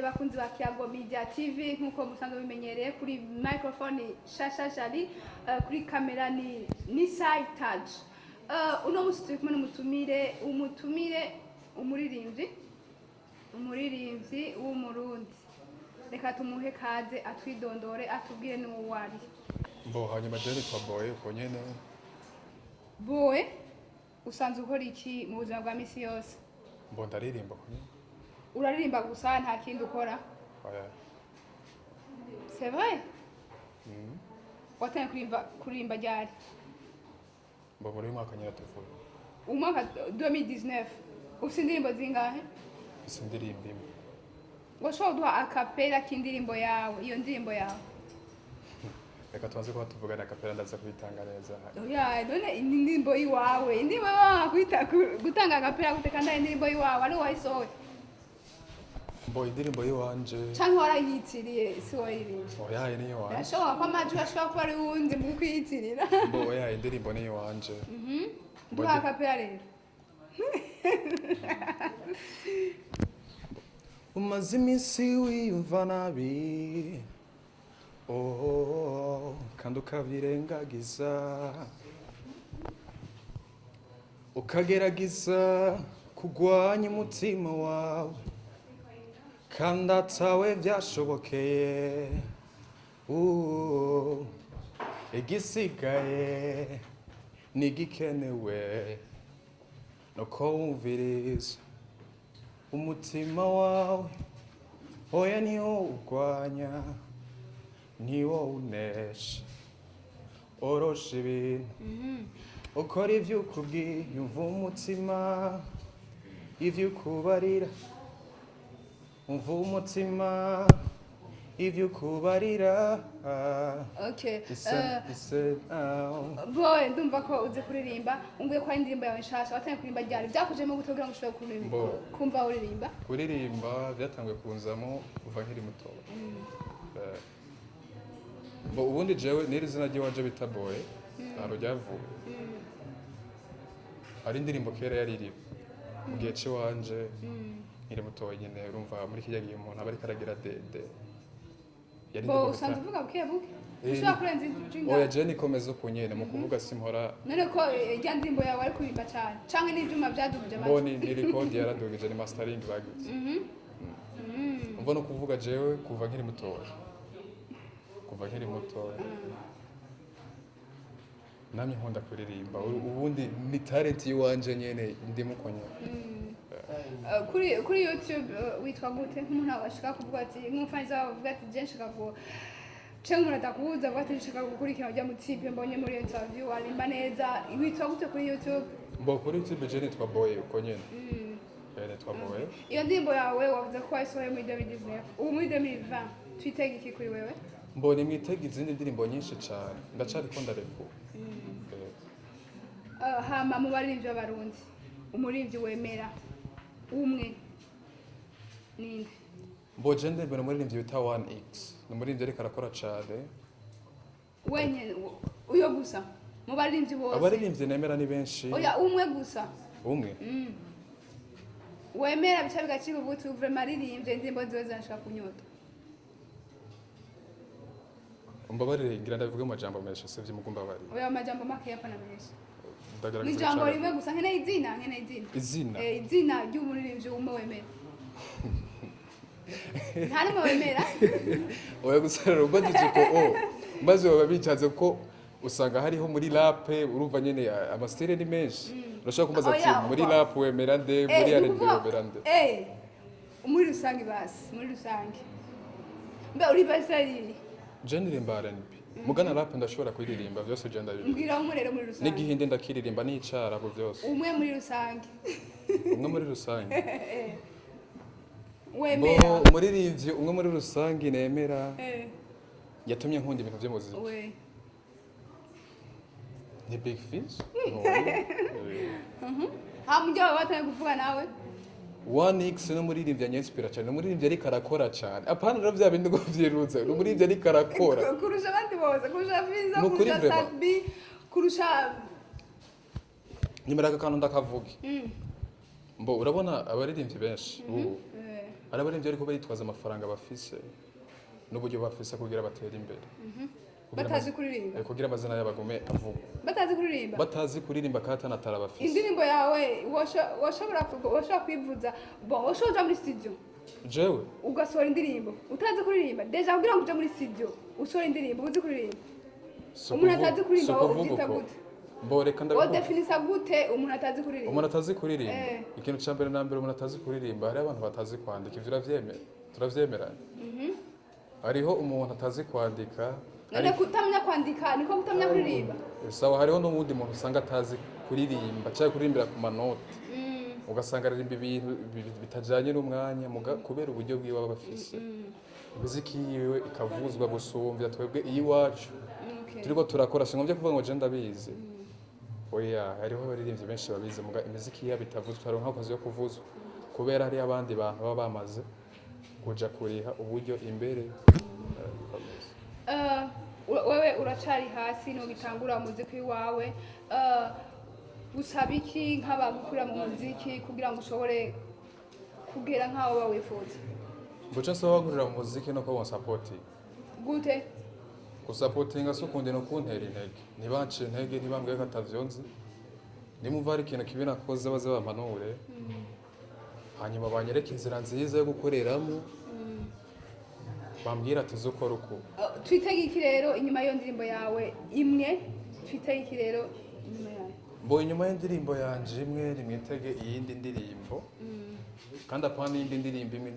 ndabaramukije bakunzi ba Kiyago Media TV nkuko musanzwe bimenyereye kuri microphone Shasha Jali kuri kamera ni Side Touch. Uno musi turi kumwe n'umutumire umuririmbyi w'umurundi. Reka tumuhe kaze atwidondore atubwire n'uwo wari. Bo hanyuma jeri kwa BOE uko nyene. BOE usanzwe ukora iki mu buzima bwa misi yose? Mbo ndaririmba ko nyene. Uraririmba gusa nta kindi ukora? Oya. C'est vrai? Watangiye kurimba ryari? Mbo muri mwaka nyene tuvuye. Umwaka 2019. Ufite indirimbo zingahe? Ufite indirimbo imwe. Washobora duha akapera k'indirimbo yawe, iyo ndirimbo yawe? Reka tubanze kuba tuvugana akapera ndaza kubitanga neza. Oya, none indirimbo yiwawe, indirimbo yawe gutanga akapera gute kandi indirimbo yiwawe ari wayisohoye? Mbo indirimbo yiwanje. Canke warayitiriye si wayirimbye? Oya niyo wanje. Ashobora ko amajwi ashobora kuba ari wundi mu kwiyitirira. Mbo oya indirimbo niyo wanje. Duha akapera rero. Umaze iminsi wiyumva nabi, kandi ukabirengagiza, ukagerageza kugwanya umutima wawe, kandi atawe byashobokeye. Igisigaye nigikenewe nuko wumviriza umutima wawe, oya niwo urwanya, niwo unesha, orosha ibintu, ukora ivyo ukubwiye, umva umutima, ivyo ukubarira, umva umutima, ivyo ukubarira. Okay. Now. BOE ndumva ko uzi kuririmba, umbuye ko indirimbo yawe nshasha watangiye kuririmba ryari? Byakujemo gute kugira ngo ushobore kuririmba? Kumva uririmba? Kuririmba byatangiye kunzamo kuva nkiri muto. Bo ubundi jewe niri zina ry'iwanje bita BOE, aro ryavuye. Ari indirimbo kera yaririwe. Mu gihe cy'iwanje nkiri muto nyene urumva muri kijya gihe umuntu aba ari karagira dede. Bo usanzwe uvuga buke buke? Ushobora kurenza injinga? Oya je nikomeza uko nyene mu kuvuga simpora. None ko irya ndirimbo yawe ari kuririmba cyane canke n'ivyuma byadugije amajwi? Bo ni record yaradugije ni mastering bagize. Umva no kuvuga jewe kuva nkiri muto. Namye nkunda kuririmba ubundi ni talent yiwanje nyene ndimo konya. Kuri YouTube witwa gute nk'umuntu abashaka kuvuga ati nk'umufaniza bavuga ati je nshaka ko cenga umuntu atakubuza avuga ati nshaka gukurikira bya mutipe mbonye muri interview arimba neza, witwa gute kuri YouTube? Mbo kuri YouTube je nitwa BOE uko nyene. Nitwa BOE. Iyo ndirimbo yawe wavuze ko wayisohoye muri 2019 ubu muri 2020 twitega iki kuri wewe? Mbo ni mwitega izindi ndirimbo nyinshi cyane ndacariko ndarefu. Hama mu baririmbyi b'abarundi umuririmbyi wemera umwe ninde? Mbo je ndembe no muririmbyi bita 1x ni umuririmbyi ariko arakora cyane. Wenye uyo gusa mu baririmbyi bose? Abaririmbyi nemera ni benshi. Oya umwe gusa. Umwe? Wemera bica bigacika ubuti vraiment aririmbye indirimbo ziwe zanshaka kunyota. Umbabarire ngira ndavuga amajambo menshi sivye mugumba bari. Oya amajambo make yapana menshi. Ndagaragaza cyane. Ni jambo rimwe gusa nkene izina. Izina. Izina ry'umuririmbyi umwe wemera. Nta nimwe wemera? Oya gusarura ubadije ko maze baba bicaze ko usanga hariho muri rap urumva nyene amastile ni menshi. Urashaka kumbaza ati muri rap wemera nde muri R&B wemera nde? Muri rusange basi, muri rusange. Mbe uri basari? Je ndirimba R&B. Mugana rap ndashobora kuririmba byose je ndabirimba. Mbwira umurero muri rusange. N'igihinde ndakiririmba n'icara abo byose. Umwe muri rusange. Umwe muri rusange. Wemera. Umuririmbyi umwe muri rusange nemera. Yatumye nkunda ibintu by'umuziki. Ni Big Fish? Hamujya watangiye kuvuga nawe? 1x no muririmbyi anyinspira cyane, no muririmbyi ariko arakora cyane. Apana rero bya bindi ngo vyirutse, no muririmbyi ariko arakora. Kurusha abandi bose, kurusha Fiza, kurusha Sabi, kurusha Nimera kantu ndakavuga. Mbo urabona abaririmbyi benshi. arabaremvye ariko baritwaza amafaranga bafise n'uburyo bafise kugira batere imbere batazi kuririmba kugira amazina y'abagume avuga batazi kuririmba katanatara bafise indirimbo yawe washobora kwivuza bon washoja muri studio jewe ugasohora indirimbo utazi kuririmba deja kugira ngo uje muri studio usohora indirimbo uzi kuririmba umuntu atazi kuririmba wowe ubyita gute mboreka ndabivuga definisa gute umuntu atazi kuririmba ikintu cya mbere na mbere umuntu atazi kuririmba hari abantu batazi kwandika ivyo turavyemeranya hariho umuntu atazi kwandika none kutamenya kwandika niko kutamenya kuririmba sawa hariho n'ubundi muntu usanga atazi kuririmba cyangwa kuririmbira ku manota ugasanga aririmba ibintu bitajanye n'umwanya kubera uburyo bwiwe baba bafise imiziki yiwe ikavuzwa gusumvya twebwe iyiwacu turiko turakora singombye kuvuga ngo je ndabizi oya hariho abaririmbyi benshi babizi muga imiziki yabo itavuzwa hari nk'akazi yo kuvuzwa kubera hari abandi bantu baba bamaze kuja kuriha uburyo imbere wewe uracari hasi no gitangura umuziki wawe usaba iki nk'abagukura mu muziki kugira ngo ushobore kugera nk'aho bawifuza buca nsaba bagurira mu muziki no ko support gute gusapotinga so kundi no kuntera intege ntibanciye intege ntibambwiye ko atavyonzi nimumva hari ikintu kibi nakoze baze bampanure hanyuma banyereka inzira nziza yo gukoreramo bambwira ati uzukora uko twitege iki rero inyuma y'iyo ndirimbo yawe imwe twitege iki rero inyuma yawe mbo inyuma y'indirimbo yanje imwe nimwitege iyindi ndirimbo kandi apana iyindi ndirimbo imwe